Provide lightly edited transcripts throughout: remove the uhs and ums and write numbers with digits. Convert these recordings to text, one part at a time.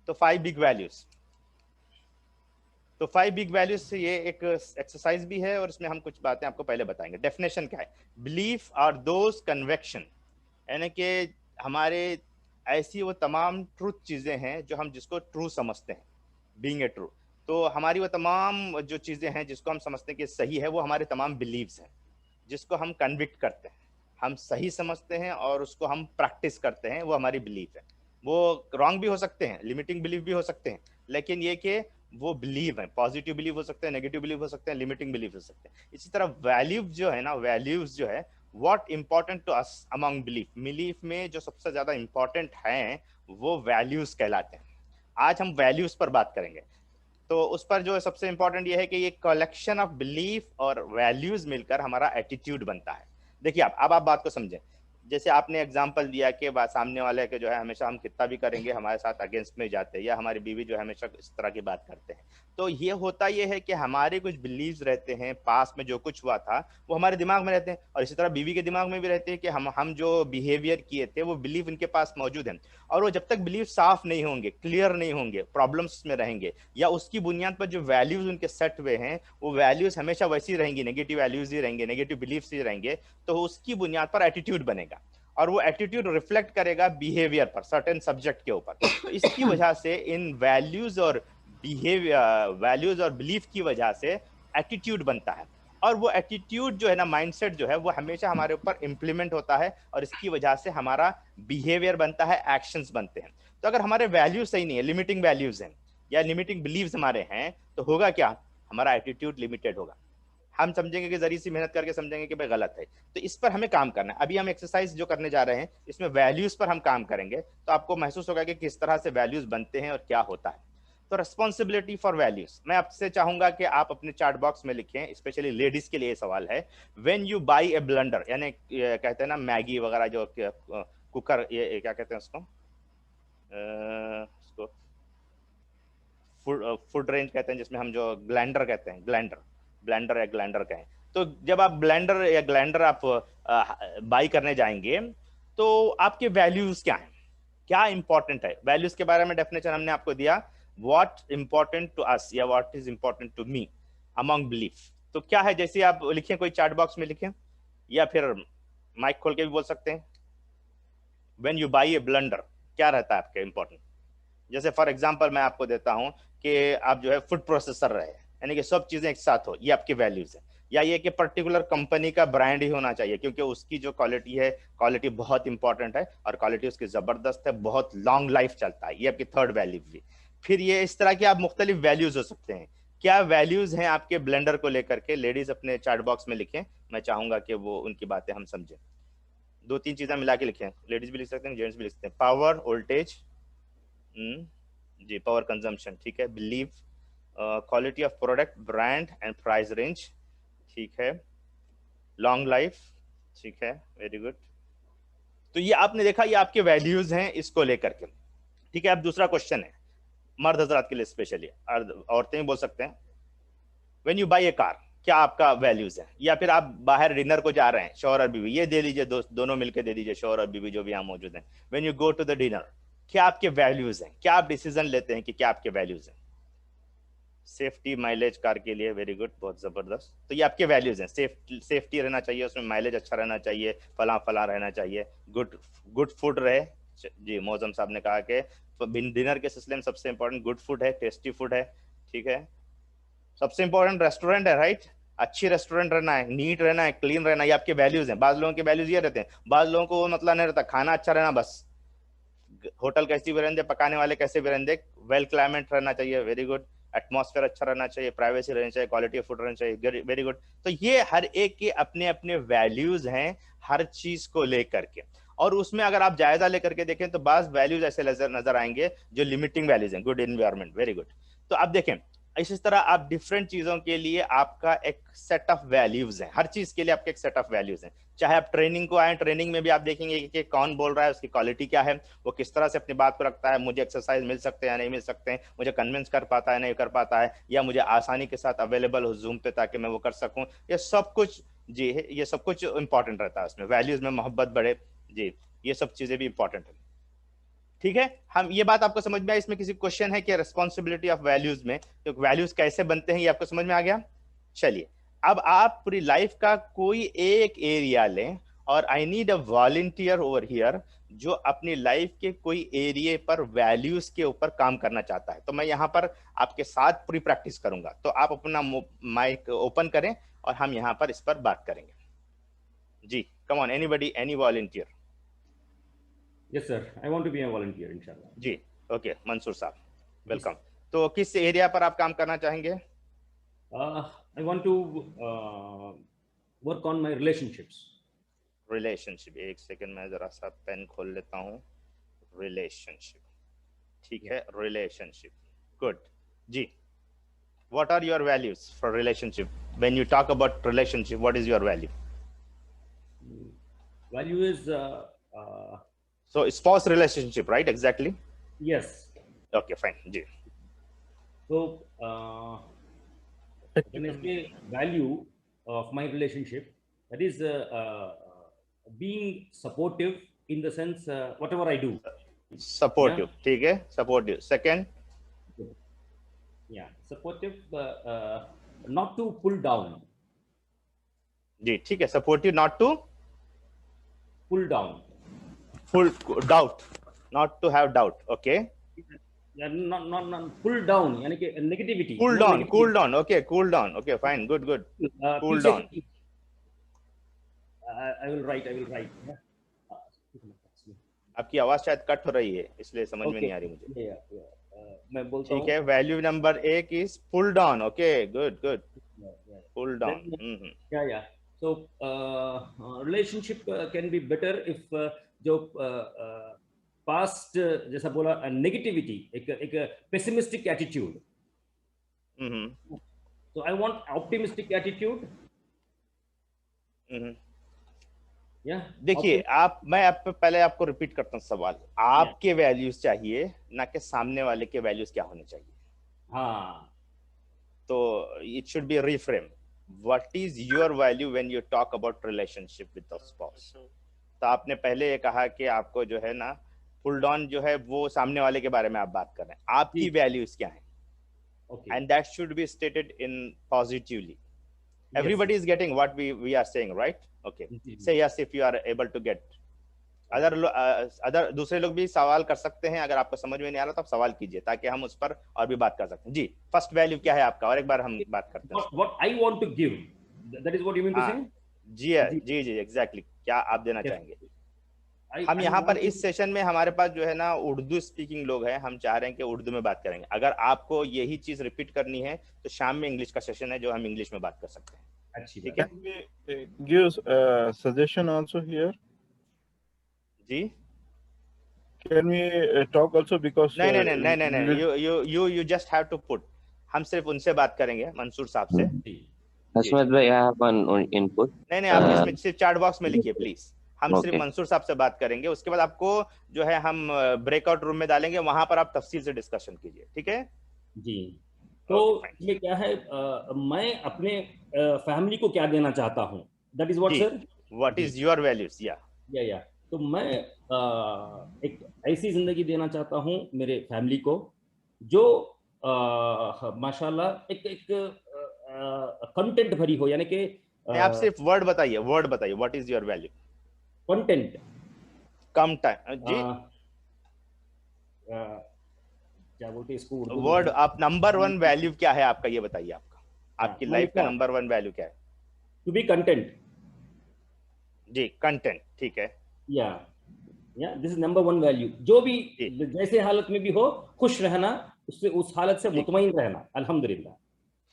तो 5 big values, तो 5 big values से ये एक एक्सरसाइज भी है और इसमें हम कुछ बातें आपको पहले बताएंगे। डेफिनेशन क्या है? बिलीफ आर दोज कन्वेक्शन, यानी कि हमारे ऐसी वो तमाम ट्रूथ चीजें हैं जो हम जिसको ट्रू समझते हैं, बीइंग ए ट्रू। तो हमारी वो तमाम जो चीजें हैं जिसको हम समझते हैं कि सही है, वो हमारे तमाम बिलीव्स हैं, जिसको हम कन्विक्ट करते हैं, हम सही समझते हैं और उसको हम प्रैक्टिस करते हैं, वो हमारी बिलीफ है। वो रॉन्ग भी हो सकते हैं, लिमिटिंग बिलीफ भी हो सकते हैं, लेकिन ये कि वो बिलीव है, पॉजिटिव बिलीव हो सकते हैं, नेगेटिव बिलीव हो सकते हैं, लिमिटिंग बिलीव हो सकते हैं। इसी तरह वैल्यूज जो है ना, वैल्यूज जो है what important to us among belief, belief में जो सबसे ज्यादा इंपॉर्टेंट है वो वैल्यूज कहलाते हैं। आज हम वैल्यूज पर बात करेंगे। तो उस पर जो सबसे इंपॉर्टेंट ये है कि ये कलेक्शन ऑफ बिलीफ और वैल्यूज मिलकर हमारा एटीट्यूड बनता है। देखिए अब आप बात को समझें। जैसे आपने एग्जांपल दिया कि सामने वाले के जो है हमेशा हम कितना भी करेंगे हमारे साथ अगेंस्ट में जाते हैं, या हमारी बीवी जो है हमेशा इस तरह की बात करते हैं। तो ये होता ये है कि हमारे कुछ बिलीव्स रहते हैं, पास में जो कुछ हुआ था वो हमारे दिमाग में रहते हैं, और इसी तरह बीवी के दिमाग में भी रहते हैं कि हम जो बिहेवियर किए थे वो बिलीव इनके पास मौजूद है। और वो जब तक बिलीव साफ नहीं होंगे, क्लियर नहीं होंगे, प्रॉब्लम्स में रहेंगे, या उसकी बुनियाद पर जो वैल्यूज उनके सेट हुए हैं वो वैल्यूज हमेशा वैसी रहेंगी, नेगेटिव वैल्यूज ही रहेंगे, नेगेटिव बिलीव्स ही रहेंगे, तो उसकी बुनियाद पर एटीट्यूड बनेगा, और वो एटीट्यूड रिफ्लेक्ट करेगा बिहेवियर पर, सर्टेन सब्जेक्ट के ऊपर। तो इसकी वजह से इन वैल्यूज और बिहेवियर, वैल्यूज और बिलीफ की वजह से एटीट्यूड बनता है, और वो एटीट्यूड जो है ना, माइंडसेट जो है वो हमेशा हमारे ऊपर इंप्लीमेंट होता है, और इसकी वजह से हमारा बिहेवियर बनता है, एक्शंस बनते हैं। तो अगर हमारे वैल्यूज सही नहीं है, लिमिटिंग वैल्यूज हैं या लिमिटिंग बिलीव्स हमारे हैं, तो होगा क्या? हमारा एटीट्यूड लिमिटेड होगा। हम समझेंगे कि जरी सी मेहनत करके समझेंगे कि भाई गलत है। तो इस पर हमें काम करना है। अभी हम एक्सरसाइज जो करने जा रहे हैं इसमें वैल्यूज पर हम काम करेंगे, तो आपको महसूस होगा कि किस तरह से वैल्यूज बनते हैं और क्या होता है। तो रिस्पॉन्सिबिलिटी फॉर वैल्यूज, मैं आपसे चाहूंगा कि आप अपने चार्ट बॉक्स में लिखें, स्पेशली लेडीज के लिए सवाल है। When you by A blender, यानी कहते हैं ना मैगी वगैरह जो कुकर, ये क्या कहते हैं उसको, उसको फूड रेंज कहते हैं, जिसमें हम जो ग्लैंडर कहते हैं, ग्लैंडर, ब्लेंडर या ग्लैंडर कहें। तो जब आप ब्लेंडर या ग्लैंडर आप बाई करने जाएंगे, तो आपके वैल्यूज क्या हैं, क्या इंपॉर्टेंट है? वैल्यूज के बारे में डेफिनेशन हमने आपको दिया, व्हाट इंपॉर्टेंट टू अस या what is important to me among belief. तो क्या है, जैसे आप लिखें, कोई चार्ट बॉक्स में लिखें, या फिर माइक खोल के भी बोल सकते हैं। When you by A blender, क्या रहता है आपके इंपॉर्टेंट? जैसे फॉर एग्जांपल मैं आपको देता हूं कि आप जो है फूड प्रोसेसर रहे, यानी कि सब चीजें एक साथ हो, ये आपकी वैल्यूज है। या ये कि पर्टिकुलर कंपनी का ब्रांड ही होना चाहिए क्योंकि उसकी जो क्वालिटी है, क्वालिटी बहुत इंपॉर्टेंट है, और क्वालिटी उसकी जबरदस्त है, बहुत लॉन्ग लाइफ चलता है, ये आपकी थर्ड वैल्यू भी। फिर ये इस तरह के आप मुख्तलिफ वैल्यूज हो सकते हैं। क्या वैल्यूज हैं आपके ब्लेंडर को लेकर के? लेडीज अपने चार्ट बॉक्स में लिखें, मैं चाहूंगा कि वो उनकी बातें हम समझें। दो तीन चीजें मिला के लिखें, लेडीज भी लिख सकते हैं, जेंट्स भी लिख सकते हैं। पावर, वोल्टेज, जी, पावर कंजम्पशन, ठीक है। Believe, quality of product, brand and price range, ठीक है। लॉन्ग लाइफ, ठीक है, वेरी गुड। तो ये आपने देखा, ये आपके वैल्यूज हैं इसको लेकर के, ठीक है। अब दूसरा क्वेश्चन है मर्द हजरात के लिए स्पेशली, औरतें भी बोल सकते हैं। When you by A car, क्या आपका वैल्यूज है? या फिर आप बाहर डिनर को जा रहे हैं, शौहर और बीवी, ये दे लीजिए, दोनों मिलकर दे दीजिए, शौहर और बीवी जो भी यहाँ मौजूद हैं। When you go to the dinner, क्या आपके वैल्यूज हैं? क्या आप डिसीजन लेते हैं कि क्या आपके वैल्यूज हैं? सेफ्टी, माइलेज कार के लिए, वेरी गुड, बहुत जबरदस्त। तो ये आपके वैल्यूज हैं, सेफ्टी रहना चाहिए, उसमें माइलेज अच्छा रहना चाहिए, फला फला रहना चाहिए, गुड गुड फूड रहे। जी, मौजम साहब ने कहा कि डिनर के सिलसिले में सबसे इंपॉर्टेंट गुड फूड है, टेस्टी फूड है, ठीक है। सबसे इंपॉर्टेंट रेस्टोरेंट है, राइट? अच्छी रेस्टोरेंट रहना है, नीट रहना है, क्लीन रहना है, ये आपके वैल्यूज हैं। बाद लोगों के वैल्यूज ये रहते हैं, बाद लोगों को वो मतलब नहीं रहता, खाना अच्छा रहना बस, होटल कैसी भी रहने दे, पकाने वाले कैसे भी रहने दे, वेल क्लाइमेट रहना चाहिए, वेरी गुड। एटमॉस्फेयर अच्छा रहना चाहिए, प्राइवेसी रहनी चाहिए, क्वालिटी ऑफ फूड रहना चाहिए, वेरी गुड। तो ये हर एक के अपने अपने वैल्यूज हैं हर चीज को लेकर के। और उसमें अगर आप जायजा लेकर के देखें तो बाज वैल्यूज ऐसे नजर आएंगे जो लिमिटिंग वैल्यूज हैं। Good environment, very good. तो अब देखें, इसी तरह आप डिफरेंट चीजों के लिए आपका एक सेट ऑफ वैल्यूज है, हर चीज के लिए आपके एक सेट ऑफ वैल्यूज हैं। चाहे आप ट्रेनिंग को आए, ट्रेनिंग में भी आप देखेंगे कि कौन बोल रहा है, उसकी क्वालिटी क्या है, वो किस तरह से अपनी बात को रखता है, मुझे एक्सरसाइज मिल सकते हैं या नहीं मिल सकते हैं, मुझे कन्विंस कर पाता है नहीं कर पाता है, या मुझे आसानी के साथ अवेलेबल हो जूम पे ताकि मैं वो कर सकूं, ये सब कुछ, जी, ये सब कुछ इंपॉर्टेंट रहता है उसमें, वैल्यूज में मोहब्बत बढ़े, जी, ये सब चीजें भी इंपॉर्टेंट है। ठीक है, हम ये बात आपको समझ में आई? इसमें किसी क्वेश्चन है कि रिस्पॉन्सिबिलिटी ऑफ वैल्यूज में, तो वैल्यूज कैसे बनते हैं ये आपको समझ में आ गया? चलिए, अब आप पूरी लाइफ का कोई एक एरिया लें, और I need a volunteer over here जो अपनी लाइफ के कोई एरिया पर वैल्यूज के ऊपर काम करना चाहता है। तो मैं यहाँ पर आपके साथ पूरी प्रैक्टिस करूंगा, तो आप अपना माइक ओपन करें और हम यहाँ पर इस पर बात करेंगे। जी, come on, anybody, any volunteer? Yes, sir. I want to be a volunteer, inshallah. जी, ओके, मंसूर साहब, वेलकम। तो किस एरिया पर आप काम करना चाहेंगे? I want to work on my relationships. Relationship, एक सेकंड मैं जरा सा पेन खोल लेता हूँ। रिलेशनशिप, ठीक है, रिलेशनशिप, गुड। जी, what are your values for relationship? When you talk about relationship, what is your value? Value is So spouse relationship, right? Exactly. yes. Okay, fine. जी, So when I say value of my relationship, that is being supportive in the sense whatever I do. supportive, ठीक है, supportive. Second, Yeah, supportive, not to pull down. जी, ठीक है, supportive, not to Pull down. full doubt, not to have doubt. Okay. Yeah, not pull down. यानी कि negativity. Cool No down, negativity. cool down. Okay, cool down. Okay, fine, good, good. Cool पीछे- down. I will write. Yeah. आपकी आवाज शायद cut हो रही है, इसलिए समझ में Okay. नहीं आ रही मुझे। Yeah. मैं बोलता ठीक हूँ। है, वैल्यू नंबर एक is pull down. Okay, good good, Yeah. Pull down. Yeah. So relationship can be better if जो past जैसा बोला negativity, एक pessimistic attitude. So I want optimistic attitude. Yeah. देखिए, आप, मैं आप पहले आपको रिपीट करता हूँ सवाल। आपके वैल्यूज चाहिए, ना कि सामने वाले के वैल्यूज क्या होने चाहिए। हाँ। तो it should be reframe, what is your value when you talk about relationship with the spouse. तो आपने पहले ये कहा कि आपको जो है ना पुल डाउन जो है वो सामने वाले के बारे में आप बात कर रहे हैं, आपकी वैल्यूज क्या है, and that should be stated in positively. Everybody is getting what we are saying, right? Okay. Say yes if you are able to get. Other दूसरे लोग भी सवाल कर सकते हैं, अगर आपको समझ में नहीं आ रहा तो आप सवाल कीजिए ताकि हम उस पर और भी बात कर सकते हैं। जी, फर्स्ट वैल्यू क्या है आपका, और एक बार हम बात करते हैं। What I want to give, that is what you mean to say? जी है, जी जी, एग्जैक्टली, क्या आप देना चाहेंगे? हम यहाँ पर इस सेशन में हमारे पास जो है ना उर्दू स्पीकिंग लोग हैं, हम चाह रहे हैं कि उर्दू में बात करेंगे। अगर आपको यही चीज रिपीट करनी है तो शाम में इंग्लिश का सेशन है जो हम इंग्लिश में बात कर सकते हैं। ठीक है, give suggestion also here. Ji, Can we talk also, because नहीं, you just have to put, हम सिर्फ उनसे बात करेंगे, मंसूर साहब से। हसमत भाई, I have one input. नहीं, आप इसमें सिर्फ चैट बॉक्स में लिखिए प्लीज। हम सिर्फ मंसूर साहब से बात करेंगे, उसके बाद आपको जो है हम ब्रेकआउट रूम में डालेंगे, वहां पर आप तफसील से डिस्कशन कीजिए। ठीक है जी। तो ये क्या है, मैं अपने फैमिली को क्या देना चाहता हूँ, that is what sir, what is your values. या तो मैं एक ऐसी जिंदगी देना चाहता हूँ मेरे फैमिली को जो माशाल्लाह एक कंटेंट भरी हो, यानी कि आप सिर्फ वर्ड बताइए, what is your value. Content, come time जी, क्या बोलते हैं इसको वर्ड। आप नंबर वन वैल्यू क्या है आपका, ये बताइए। आपकी लाइफ का नंबर वन वैल्यू क्या है? To be content. जी, कंटेंट, ठीक है। या this is number one value. जो भी जैसे हालत में भी हो, खुश रहना, उससे उस हालत से मुतमईन रहना, अल्हम्दुलिल्लाह।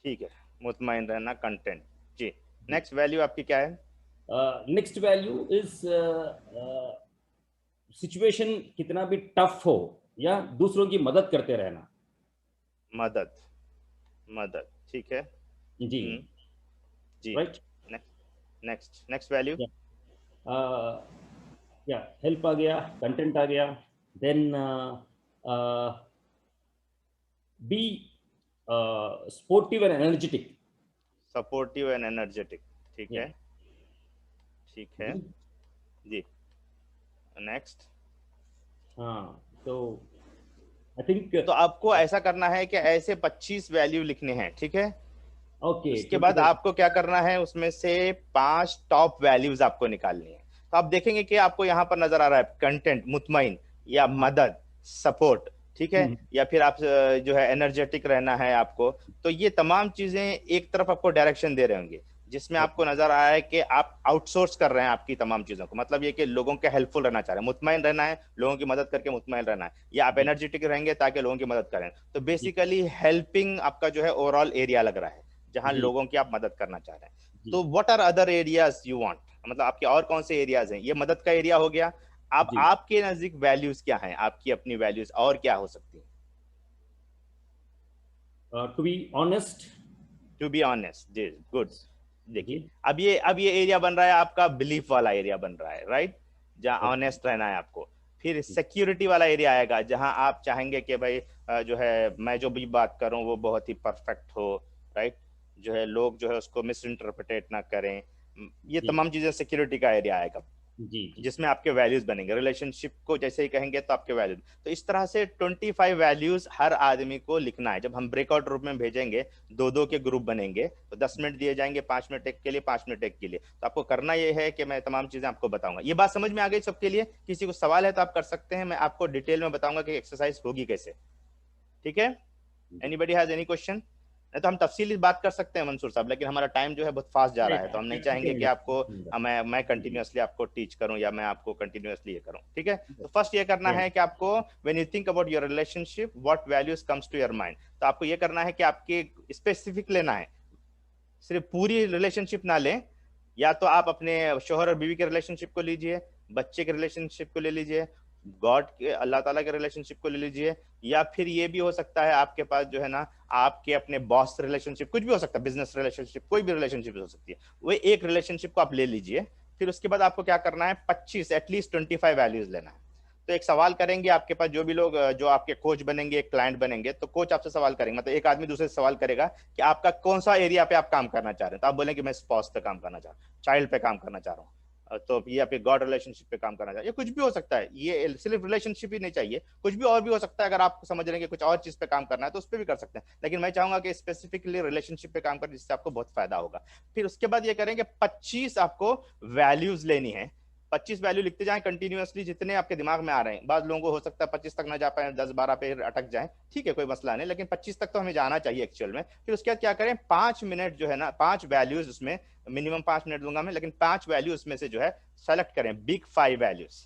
ठीक है, मुतमईन रहना, कंटेंट। जी, नेक्स्ट वैल्यू आपकी क्या है? नेक्स्ट वैल्यू इज सिचुएशन कितना भी टफ हो या दूसरों की मदद करते रहना। मदद, ठीक है जी जी, राइट। नेक्स्ट वैल्यू, या हेल्प आ गया, कंटेंट आ गया, then be supportive and energetic. Supportive and energetic, ठीक है, ठीक है जी। नेक्स्ट, So I think तो आपको ऐसा करना है कि ऐसे 25 वैल्यू लिखने हैं, ठीक है। okay, उसके बाद आपको क्या करना है, उसमें से 5 टॉप वैल्यूज आपको निकालनी है। तो आप देखेंगे कि आपको यहाँ पर नजर आ रहा है कंटेंट, मुतमईन या मदद, सपोर्ट, ठीक है, या फिर आप जो है एनर्जेटिक रहना है आपको। तो ये तमाम चीजें एक तरफ आपको डायरेक्शन दे रहे होंगे, जिसमें आपको नजर आ रहा है कि आप आउटसोर्स कर रहे हैं आपकी तमाम चीजों को। मतलब ये कि लोगों के हेल्पफुल रहना चाह रहे हैं, मुतमईन रहना है, लोगों की मदद करके मुतमईन रहना है, या आप एनर्जेटिक रहेंगे ताकि लोगों की मदद करें। तो बेसिकली हेल्पिंग आपका जो है ओवरऑल एरिया लग रहा है, जहां लोगों की आप मदद करना चाह रहे हैं। तो what are other areas you want, मतलब आपके और कौन से एरियाज हैं? ये मदद का एरिया हो गया। आप आपके नजदीक वैल्यूज क्या हैं, आपकी अपनी वैल्यूज और क्या हो सकती है? टू बी ऑनेस्ट, जी, गुड। देखिए अब ये एरिया बन रहा है आपका बिलीफ वाला एरिया बन रहा है, राइट, जहां ऑनेस्ट रहना है आपको। फिर सिक्योरिटी वाला एरिया आएगा, जहां आप चाहेंगे कि भाई जो है मैं जो भी बात करूं वो बहुत ही परफेक्ट हो, राइट, जो है लोग जो है उसको मिस इंटरप्रिटेट ना करें। ये तमाम चीजें सिक्योरिटी का एरिया आएगा, जिसमें आपके वैल्यूज बनेंगे। रिलेशनशिप को जैसे ही कहेंगे तो आपके वैल्यूज। तो इस तरह से 25 वैल्यूज हर आदमी को लिखना है। जब हम ब्रेकआउट रूप में भेजेंगे, 2-2 के ग्रुप बनेंगे, तो 10 मिनट दिए जाएंगे, 5 मिनट एक के लिए, 5 मिनट एक के लिए। तो आपको करना यह है कि मैं तमाम चीजें आपको बताऊंगा। ये बात समझ में आ गई सबके लिए? किसी को सवाल है तो आप कर सकते हैं, मैं आपको डिटेल में बताऊंगा कि एक्सरसाइज होगी कैसे, ठीक है। Anybody has any question? नहीं तो हम तफसीली बात कर सकते हैं मंसूर साहब, लेकिन हमारा टाइम जो है बहुत फास्ट जा रहा है, तो हम नहीं चाहेंगे कि आपको मैं कंटिन्यूअसली आपको टीच करूं या मैं आपको कंटिन्यूअसली ये करूं, ठीक है। तो फर्स्ट ये करना है कि आपको when you think about your relationship what values comes to your mind, तो आपको ये करना है कि आपके स्पेसिफिक लेना है, सिर्फ पूरी रिलेशनशिप ना लें। या तो आप अपने शोहर और बीवी के रिलेशनशिप को लीजिए, बच्चे के रिलेशनशिप को ले लीजिए, गॉड के, अल्लाह ताला के रिलेशनशिप को ले लीजिए, या फिर ये भी हो सकता है आपके पास जो है ना आपके अपने बॉस रिलेशनशिप, कुछ भी हो सकता है, बिजनेस रिलेशनशिप, कोई भी रिलेशनशिप हो सकती है, वो एक रिलेशनशिप को आप ले लीजिए। फिर उसके बाद आपको क्या करना है, 25 एटलीस्ट 25 वैल्यूज लेना है। तो एक सवाल करेंगे आपके पास जो भी लोग जो आपके कोच बनेंगे, एक क्लाइंट बनेंगे, तो कोच आपसे सवाल करेंगे, मतलब एक आदमी दूसरे से सवाल करेगा कि आपका कौन सा एरिया पे आप काम करना चाह रहे हैं। तो आप बोलेंगे मैं स्पाउस पे काम करना चाह रहा हूँ, चाइल्ड पे काम करना चाह रहा हूँ, तो ये आपके गॉड रिलेशनशिप पे काम करना चाहिए। ये कुछ भी हो सकता है, ये सिर्फ रिलेशनशिप ही नहीं चाहिए, कुछ भी और भी हो सकता है। अगर आप समझ रहे हैं कि कुछ और चीज पे काम करना है तो उस पर भी कर सकते हैं, लेकिन मैं चाहूंगा कि स्पेसिफिकली रिलेशनशिप पे काम करें, जिससे आपको बहुत फायदा होगा। फिर उसके बाद ये करेंगे 25 आपको वैल्यूज लेनी है। 25 वैल्यू लिखते जाएं कंटिन्यूअसली, जितने आपके दिमाग में आ रहे हैं। बाद लोगों को हो सकता है 25 तक ना जा पाए, 10-12 पे अटक जाए, ठीक है, कोई मसला नहीं, लेकिन 25 तक तो हमें जाना चाहिए एक्चुअल में। फिर उसके बाद क्या करें, 5 मिनट जो है ना, 5 वैल्यूज, उसमें मिनिमम 5 मिनट दूंगा मैं, लेकिन 5 वैल्यू उसमें से जो है सेलेक्ट करें, बिग 5 वैल्यूज,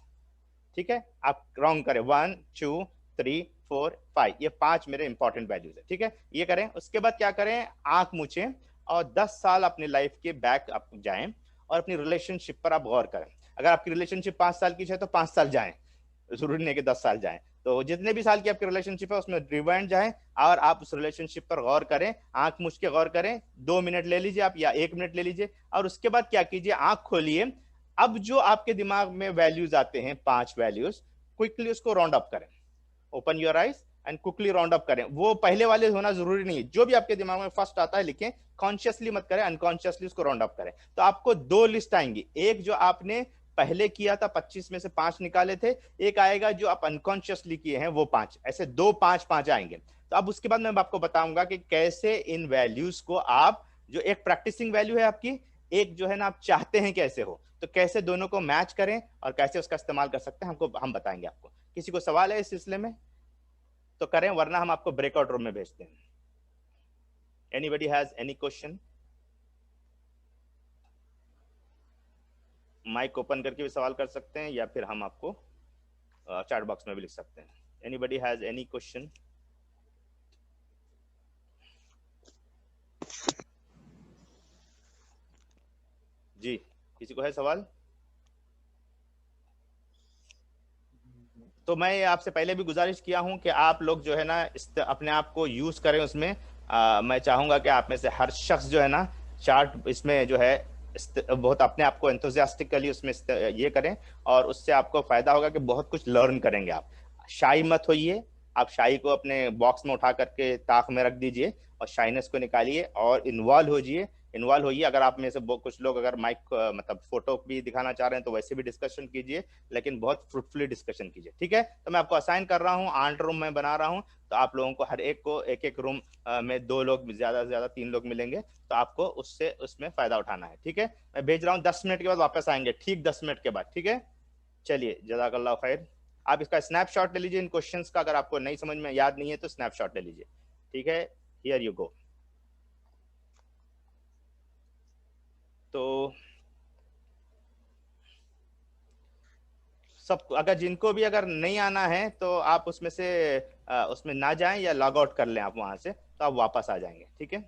ठीक है। आप राउंड करें 1 2 3 4 5, ये 5 मेरे इंपॉर्टेंट वैल्यूज है, ठीक है, ये करें। उसके बाद क्या करें, आंख मूछें और 10 साल अपनी लाइफ के बैक आप जाएं और अपनी रिलेशनशिप पर आप गौर करें। अगर आपकी रिलेशनशिप 5 साल की है तो 5 साल जाएं, जरूरी नहीं कि 10 साल जाएं। तो जितने भी साल की आपकी रिलेशनशिप है उसमें रिवाइंड जाएं और आप उस रिलेशनशिप पर गौर करें, आंख मूछ के गौर करें। 2 मिनट ले लीजिए आप या 1 मिनट ले लीजिए, और उसके बाद क्या कीजिए, आंख खोलिए। अब जो आपके दिमाग में वैल्यूज आते हैं, 5 वैल्यूज, क्विकली उसको राउंड अप करें। Open your eyes and quickly round up करें। वो पहले वाले होना जरूरी नहीं है, जो भी आपके दिमाग में फर्स्ट आता है लिखें, कॉन्शियसली मत करें, अनकॉन्शियसली उसको राउंड अप करें। तो आपको 2 लिस्ट आएंगी, एक जो आपने पहले किया था 25 में से 5 निकाले थे, एक आएगा जो आप अनकॉन्शियसली किए हैं वो 5, ऐसे 2 5 5 आएंगे। तो अब उसके बाद मैं आपको बताऊंगा कि कैसे इन वैल्यूज को आप, जो एक प्रैक्टिसिंग वैल्यू है आपकी, एक जो है ना आप चाहते हैं कैसे हो, तो कैसे दोनों को मैच करें और कैसे उसका इस्तेमाल कर सकते हैं, हम बताएंगे आपको। किसी को सवाल है इस सिलसिले में तो करें, वरना हम आपको ब्रेकआउट रूम में भेजते हैं। Anybody has any question? Mic open करके भी सवाल कर सकते हैं या फिर हम आपको चैट बॉक्स में भी लिख सकते हैं। Anybody has any question? जी, किसी को है सवाल? तो मैं आपसे पहले भी गुजारिश किया हूं कि आप लोग जो है ना अपने आप को यूज करें उसमें। मैं चाहूंगा कि आप में से हर शख्स जो है ना चार्ट इसमें जो है बहुत अपने आप को एंथुसियास्टिकली उसमें ये करें, और उससे आपको फायदा होगा कि बहुत कुछ लर्न करेंगे आप। शाई मत होइए, आप शाई को अपने बॉक्स में उठा करके ताक में रख दीजिए और शाइनेस को निकालिए और इन्वॉल्व होजिए इन्वॉल्व होइए। अगर आप में से कुछ लोग अगर माइक मतलब फोटो भी दिखाना चाह रहे हैं तो वैसे भी डिस्कशन कीजिए, लेकिन बहुत फ्रूटफुली डिस्कशन कीजिए, ठीक है। तो मैं आपको असाइन कर रहा हूँ, 8 रूम में बना रहा हूँ, तो आप लोगों को हर एक को एक एक रूम में 2 लोग, ज्यादा से ज्यादा 3 लोग मिलेंगे, तो आपको उससे उसमें फायदा उठाना है, ठीक है। मैं भेज रहा हूँ, 10 मिनट के बाद वापस आएंगे, ठीक 10 मिनट के बाद, ठीक है। चलिए, जज़ाकल्लाह खैर। आप इसका स्नैपशॉट ले लीजिए इन क्वेश्चंस का, अगर आपको नहीं समझ में याद नहीं है तो स्नैपशॉट ले लीजिए, ठीक है। Here you go. तो सब, अगर जिनको भी अगर नहीं आना है तो आप उसमें से उसमें ना जाएं या लॉग आउट कर लें आप वहां से, तो आप वापस आ जाएंगे, ठीक है।